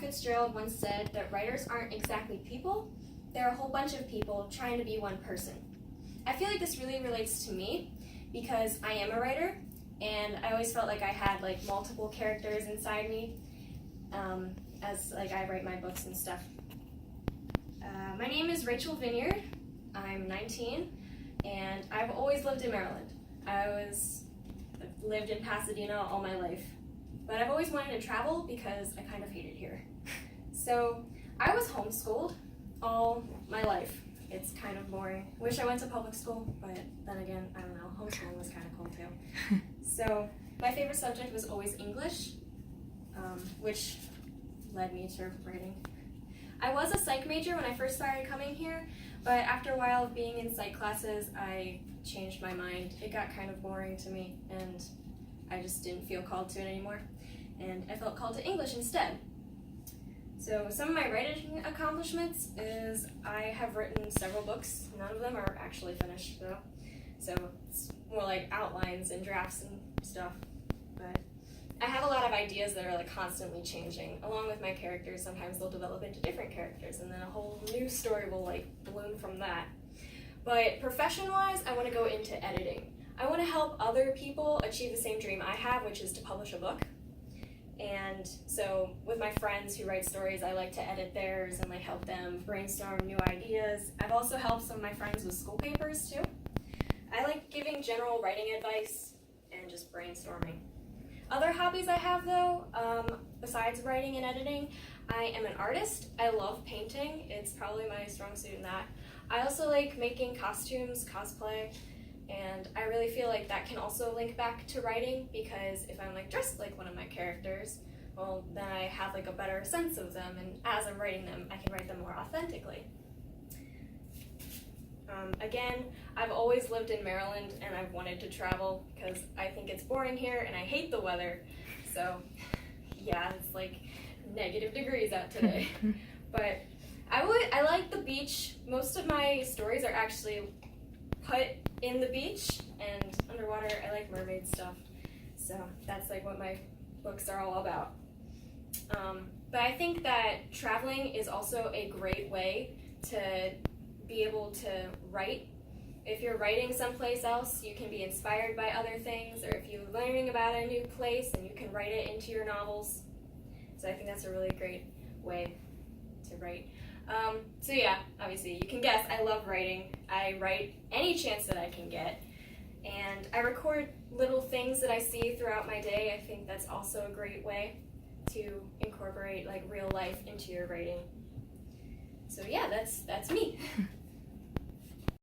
Fitzgerald once said that writers aren't exactly people, they're a whole bunch of people trying to be one person. I feel like this really relates to me because I am a writer, and I always felt like I had like multiple characters inside me as like I write my books and stuff. My name is Rachel Vineyard. I'm 19, and I've always lived in Maryland. I've lived in Pasadena all my life, but I've always wanted to travel because I kind of hate it here. So I was homeschooled all my life. It's kind of boring. Wish I went to public school, but then again, I don't know, homeschooling was kind of cool too. So my favorite subject was always English, which led me to writing. I was a psych major when I first started coming here, but after a while of being in psych classes, I changed my mind. It got kind of boring to me, and I just didn't feel called to it anymore, and I felt called to English instead. So some of my writing accomplishments is I have written several books. None of them are actually finished though, so it's more like outlines and drafts and stuff. But I have a lot of ideas that are like constantly changing. Along with my characters, sometimes they'll develop into different characters, and then a whole new story will like bloom from that. But profession-wise, I want to go into editing. I want to help other people achieve the same dream I have, which is to publish a book. And so with my friends who write stories, I like to edit theirs and like help them brainstorm new ideas. I've also helped some of my friends with school papers too. I like giving general writing advice and just brainstorming. Other hobbies I have though, besides writing and editing, I am an artist. I love painting. It's probably my strong suit in that. I also like making costumes, cosplay, and I really feel like that can also link back to writing, because if I'm like dressed like one of my characters, well then I have like a better sense of them, and as I'm writing them, I can write them more authentically. Again, I've always lived in Maryland and I've wanted to travel because I think it's boring here and I hate the weather. So yeah, it's like negative degrees out today. But I like the beach. Most of my stories are actually put in the beach and underwater. I like mermaid stuff. So that's like what my books are all about. But I think that traveling is also a great way to be able to write. If you're writing someplace else, you can be inspired by other things, or if you're learning about a new place, and you can write it into your novels. So I think that's a really great way to write. So yeah, obviously you can guess I love writing. I write any chance that I can get, and I record little things that I see throughout my day. I think that's also a great way to incorporate like real life into your writing. So yeah, that's me.